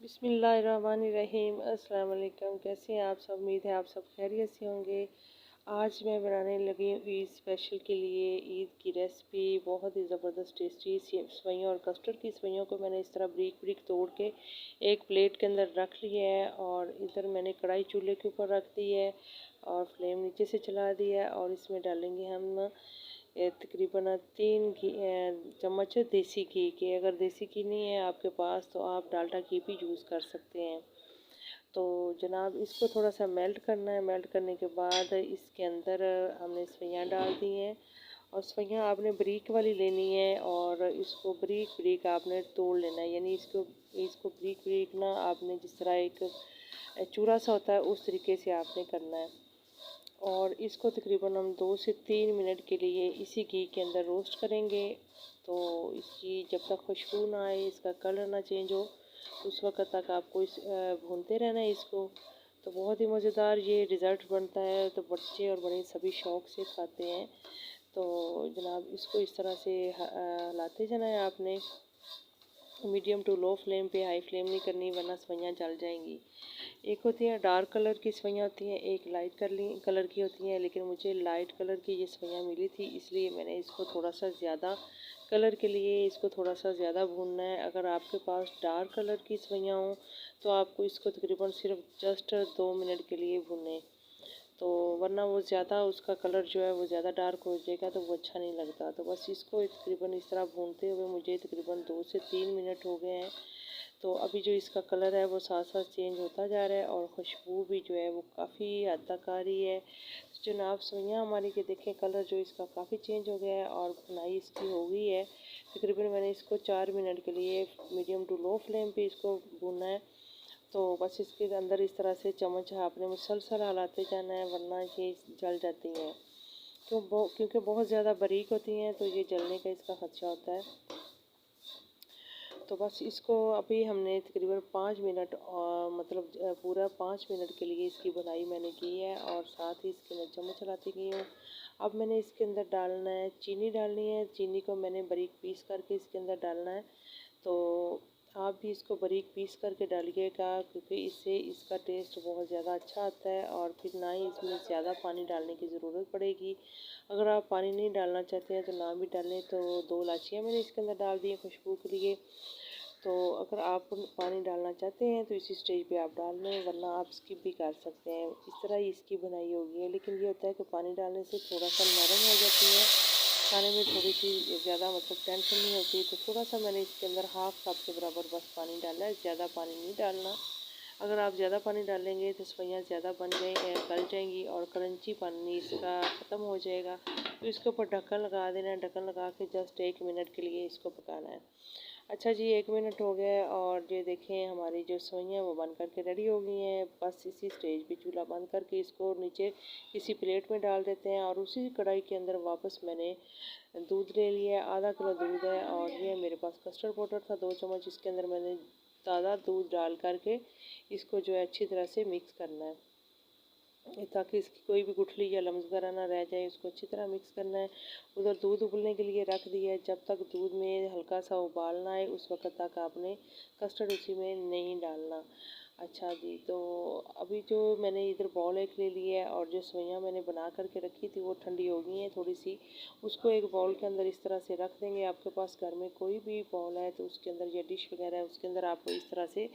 बिस्मिल्लाहिर्रहमानिर्रहीम। अस्सलाम वालेकुम। कैसे हैं आप सब? उम्मीद है आप सब खैरियत से होंगे। आज मैं बनाने लगी हूँ ईद स्पेशल के लिए ईद की रेसिपी। बहुत ही ज़बरदस्त टेस्टी सेवइयाँ और कस्टर्ड की सेवइयों को मैंने इस तरह ब्रिक ब्रिक तोड़ के एक प्लेट के अंदर रख लिया है और इधर मैंने कढ़ाई चूल्हे के ऊपर रख दी है और फ्लेम नीचे से चला दिया है और इसमें डालेंगे हम तकरीबन 3 चम्मच देसी घी के। अगर देसी घी नहीं है आपके पास तो आप डाल्डा घी भी यूज़ कर सकते हैं। तो जनाब इसको थोड़ा सा मेल्ट करना है। मेल्ट करने के बाद इसके अंदर हमने सेवइयाँ डाल दी हैं और सेवइयाँ आपने ब्रीक वाली लेनी है और इसको ब्रीक ब्रीक आपने तोड़ लेना है। यानी इसको इसको ब्रीक ब्रीक ना आपने जिस तरह एक चूरा सा होता है उस तरीके से आपने करना है। और इसको तकरीबन हम 2 से 3 मिनट के लिए इसी घी के अंदर रोस्ट करेंगे। तो इसकी जब तक खुशबू ना आए, इसका कलर ना चेंज हो, उस वक्त तक आपको भूनते रहना है इसको। तो बहुत ही मज़ेदार ये रिज़ल्ट बनता है, तो बच्चे और बड़े सभी शौक़ से खाते हैं। तो जनाब इसको इस तरह से हिलाते जाना है आपने। मीडियम टू लो फ्लेम पे, हाई फ्लेम नहीं करनी वरना सेवइयाँ जल जाएंगी। एक होती है डार्क कलर की सेवइयाँ होती हैं, एक लाइट कलर की होती हैं, लेकिन मुझे लाइट कलर की ये सेवइयाँ मिली थी इसलिए मैंने इसको थोड़ा सा ज़्यादा कलर के लिए इसको थोड़ा सा ज़्यादा भूनना है। अगर आपके पास डार्क कलर की सेवइयाँ हों तो आपको इसको तकरीबन सिर्फ जस्ट 2 मिनट के लिए भूनें। तो वरना वो ज़्यादा उसका कलर जो है वो ज़्यादा डार्क हो जाएगा तो वो अच्छा नहीं लगता। तो बस इसको तकरीबन इस तरह भूनते हुए मुझे तकरीबन 2 से 3 मिनट हो गए हैं। तो अभी जो इसका कलर है वो साथ साथ चेंज होता जा रहा है और खुशबू भी जो है वो काफ़ी हद तक आ रही है। तो जनाब सेवइयाँ हमारी के देखें कलर जो इसका काफ़ी चेंज हो गया है और भुनाई इसकी हो गई है। तकरीबन मैंने इसको 4 मिनट के लिए मीडियम टू लो फ्लेम पे इसको भूनना है। तो बस इसके अंदर इस तरह से चम्मच आपने मुसलसल हिलाते जाना है वरना ये जल जाती हैं। क्योंकि बहुत ज़्यादा बारीक होती हैं तो ये जलने का इसका खदशा होता है। तो बस इसको अभी हमने तकरीबन 5 मिनट मतलब पूरा 5 मिनट के लिए इसकी बुनाई मैंने की है और साथ ही इसके मैं चम्मच चलाती गई हूँ। अब मैंने इसके अंदर डालना है चीनी डालनी है। चीनी को मैंने बारीक पीस करके इसके अंदर डालना है। तो आप भी इसको बारीक पीस करके डालिएगा क्योंकि इससे इसका टेस्ट बहुत ज़्यादा अच्छा आता है और फिर ना ही इसमें ज़्यादा पानी डालने की ज़रूरत पड़ेगी। अगर आप पानी नहीं डालना चाहते हैं तो ना भी डालें। तो 2 इलायचियाँ मैंने इसके अंदर डाल दी हैं खुशबू के लिए। तो अगर आप पानी डालना चाहते हैं तो इसी स्टेज पे आप डाल लें वरना आप स्किप भी कर सकते हैं। इस तरह ही इसकी बनाई होगी है। लेकिन ये होता है कि पानी डालने से थोड़ा सा नरम हो जाती है, खाने में थोड़ी सी ज़्यादा मतलब टेंशन नहीं होती। तो थोड़ा सा मैंने इसके अंदर हाफ़ कप के बराबर बस पानी डाला है, ज़्यादा पानी नहीं डालना। अगर आप ज़्यादा पानी डालेंगे तो सेवइयाँ ज़्यादा गल जाएंगी और क्रंची पानी इसका ख़त्म हो जाएगा। तो इसके ऊपर ढक्कन लगा देना है। ढक्कन लगा के जस्ट 1 मिनट के लिए इसको पकाना है। अच्छा जी 1 मिनट हो गया है और ये देखें हमारी जो सेवइयाँ वो बन करके रेडी हो गई हैं। बस इसी स्टेज पे चूल्हा बंद करके इसको नीचे किसी प्लेट में डाल देते हैं और उसी कढ़ाई के अंदर वापस मैंने दूध ले लिया है। आधा किलो दूध है और ये मेरे पास कस्टर्ड पाउडर था 2 चम्मच। इसके अंदर मैंने ताज़ा दूध डाल करके इसको जो है अच्छी तरह से मिक्स करना है ताकि इसकी कोई भी गुठली या लम्स वगैरह ना रह जाए। उसको अच्छी तरह मिक्स करना है। उधर दूध उबलने के लिए रख दिया है। जब तक दूध में हल्का सा उबाल ना आए उस वक्त तक आपने कस्टर्ड उसी में नहीं डालना। अच्छा जी तो अभी जो मैंने इधर बॉल एक ले लिया है और जो सेवइयाँ मैंने बना करके रखी थी वो ठंडी हो गई हैं थोड़ी सी। उसको एक बाउल के अंदर इस तरह से रख देंगे। आपके पास घर में कोई भी बाउल है तो उसके अंदर या डिश वगैरह है उसके अंदर आप इस तरह से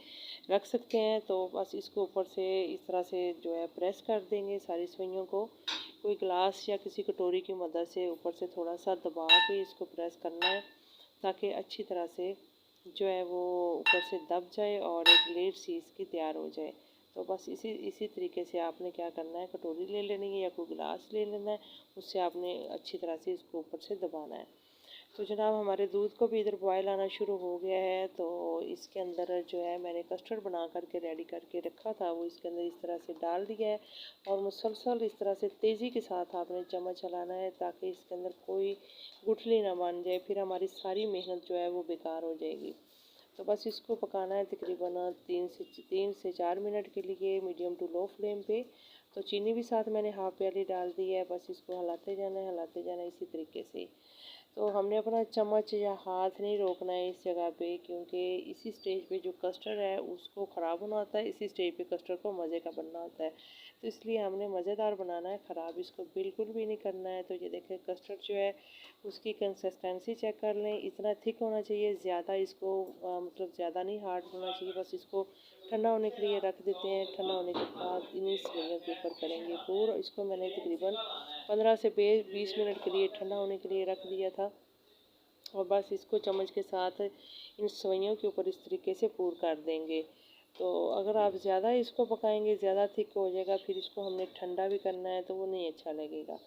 रख सकते हैं। तो बस इसको ऊपर से इस तरह से जो है प्रेस कर देंगे सारी सेवइयों को। कोई गिलास या किसी कटोरी की मदद से ऊपर से थोड़ा सा दबा के इसको प्रेस करना है ताकि अच्छी तरह से जो है वो ऊपर से दब जाए और एक लेयर सी इसकी तैयार हो जाए। तो बस इसी तरीके से आपने क्या करना है, कटोरी ले लेनी है या कोई गिलास ले लेना है, उससे आपने अच्छी तरह से इसको ऊपर से दबाना है। तो जनाब हमारे दूध को भी इधर बॉयल आना शुरू हो गया है। तो इसके अंदर जो है मैंने कस्टर्ड बना करके रेडी करके रखा था वो इसके अंदर इस तरह से डाल दिया है और मुसलसल इस तरह से तेज़ी के साथ आपने चम्मच चलाना है ताकि इसके अंदर कोई गुठली ना बन जाए, फिर हमारी सारी मेहनत जो है वो बेकार हो जाएगी। तो बस इसको पकाना है तकरीबन 3 से 4 मिनट के लिए मीडियम टू लो फ्लेम पे। तो चीनी भी साथ मैंने हाफ़ प्याली डाल दी है। बस इसको हिलाते जाना है इसी तरीके से। तो हमने अपना चम्मच या हाथ नहीं रोकना है इस जगह पे, क्योंकि इसी स्टेज पे जो कस्टर्ड है उसको ख़राब होना होता है, इसी स्टेज पे कस्टर्ड को मज़े का बनना होता है। तो इसलिए हमने मज़ेदार बनाना है, ख़राब इसको बिल्कुल भी नहीं करना है। तो ये देखें कस्टर्ड जो है उसकी कंसिस्टेंसी चेक कर लें, इतना थिक होना चाहिए, ज़्यादा इसको मतलब ज़्यादा नहीं हार्ड होना चाहिए। बस इसको ठंडा होने के लिए रख देते हैं। ठंडा होने के बाद इन्हीं सेवइयों के ऊपर करेंगे पूरा। इसको मैंने तकरीबन 15 से 20 मिनट के लिए ठंडा होने के लिए रख दिया था, और बस इसको चम्मच के साथ इन सेवइयों के ऊपर इस तरीके से पूर कर देंगे। तो अगर आप ज़्यादा इसको पकाएंगे ज़्यादा थिक हो जाएगा, फिर इसको हमने ठंडा भी करना है तो वो नहीं अच्छा लगेगा।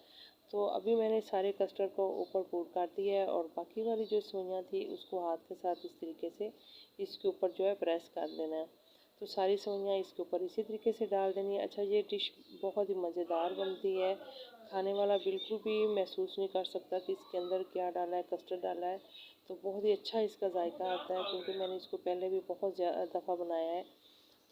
तो अभी मैंने सारे कस्टर्ड को ऊपर पूर कर दिया है, और बाकी वाली जो सेवइयाँ थी उसको हाथ के साथ इस तरीके से इसके ऊपर जो है प्रेस कर देना है। तो सारी सेवइयाँ इसके ऊपर इसी तरीके से डाल देनी है। अच्छा, ये डिश बहुत ही मज़ेदार बनती है, खाने वाला बिल्कुल भी महसूस नहीं कर सकता कि इसके अंदर क्या डाला है, कस्टर्ड डाला है। तो बहुत ही अच्छा इसका जायका आता है, क्योंकि मैंने इसको पहले भी बहुत ज़्यादा दफ़ा बनाया है।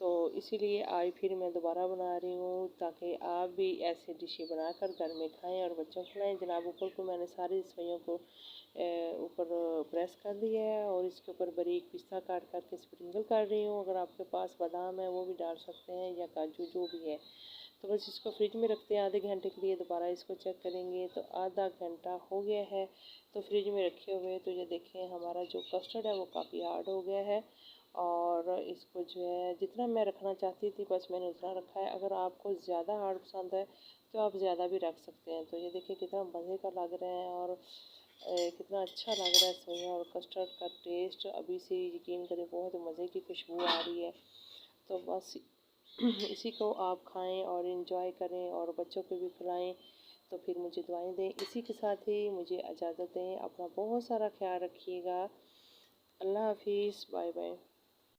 तो इसीलिए आज फिर मैं दोबारा बना रही हूँ, ताकि आप भी ऐसे डिशें बनाकर घर में खाएं और बच्चों को खिलाएं। जनाब ऊपर को मैंने सारी सेवइयों को ऊपर प्रेस कर दिया है, और इसके ऊपर बारीक पिस्ता काट करके स्प्रिंकल कर रही हूँ। अगर आपके पास बादाम है वो भी डाल सकते हैं, या काजू, जो भी है। तो बस इसको फ्रिज में रखते हैं आधे घंटे के लिए। दोबारा इसको चेक करेंगे तो आधा घंटा हो गया है, तो फ्रिज में रखे हुए। तो ये देखें हमारा जो कस्टर्ड है वो काफ़ी हार्ड हो गया है, और इसको जो है जितना मैं रखना चाहती थी बस मैंने उतना रखा है। अगर आपको ज़्यादा हार्ड पसंद है तो आप ज़्यादा भी रख सकते हैं। तो ये देखिए कितना मज़े का लग रहा है, और कितना अच्छा लग रहा है सेवइयाँ और कस्टर्ड का टेस्ट। अभी से यकीन करें बहुत मज़े की खुशबू आ रही है। तो बस इसी को आप खाएं और इन्जॉय करें, और बच्चों को भी खिलाएं। तो फिर मुझे दुआएं दें। इसी के साथ ही मुझे इजाज़त दें। अपना बहुत सारा ख्याल रखिएगा। अल्लाह हाफिज़, बाय बाय।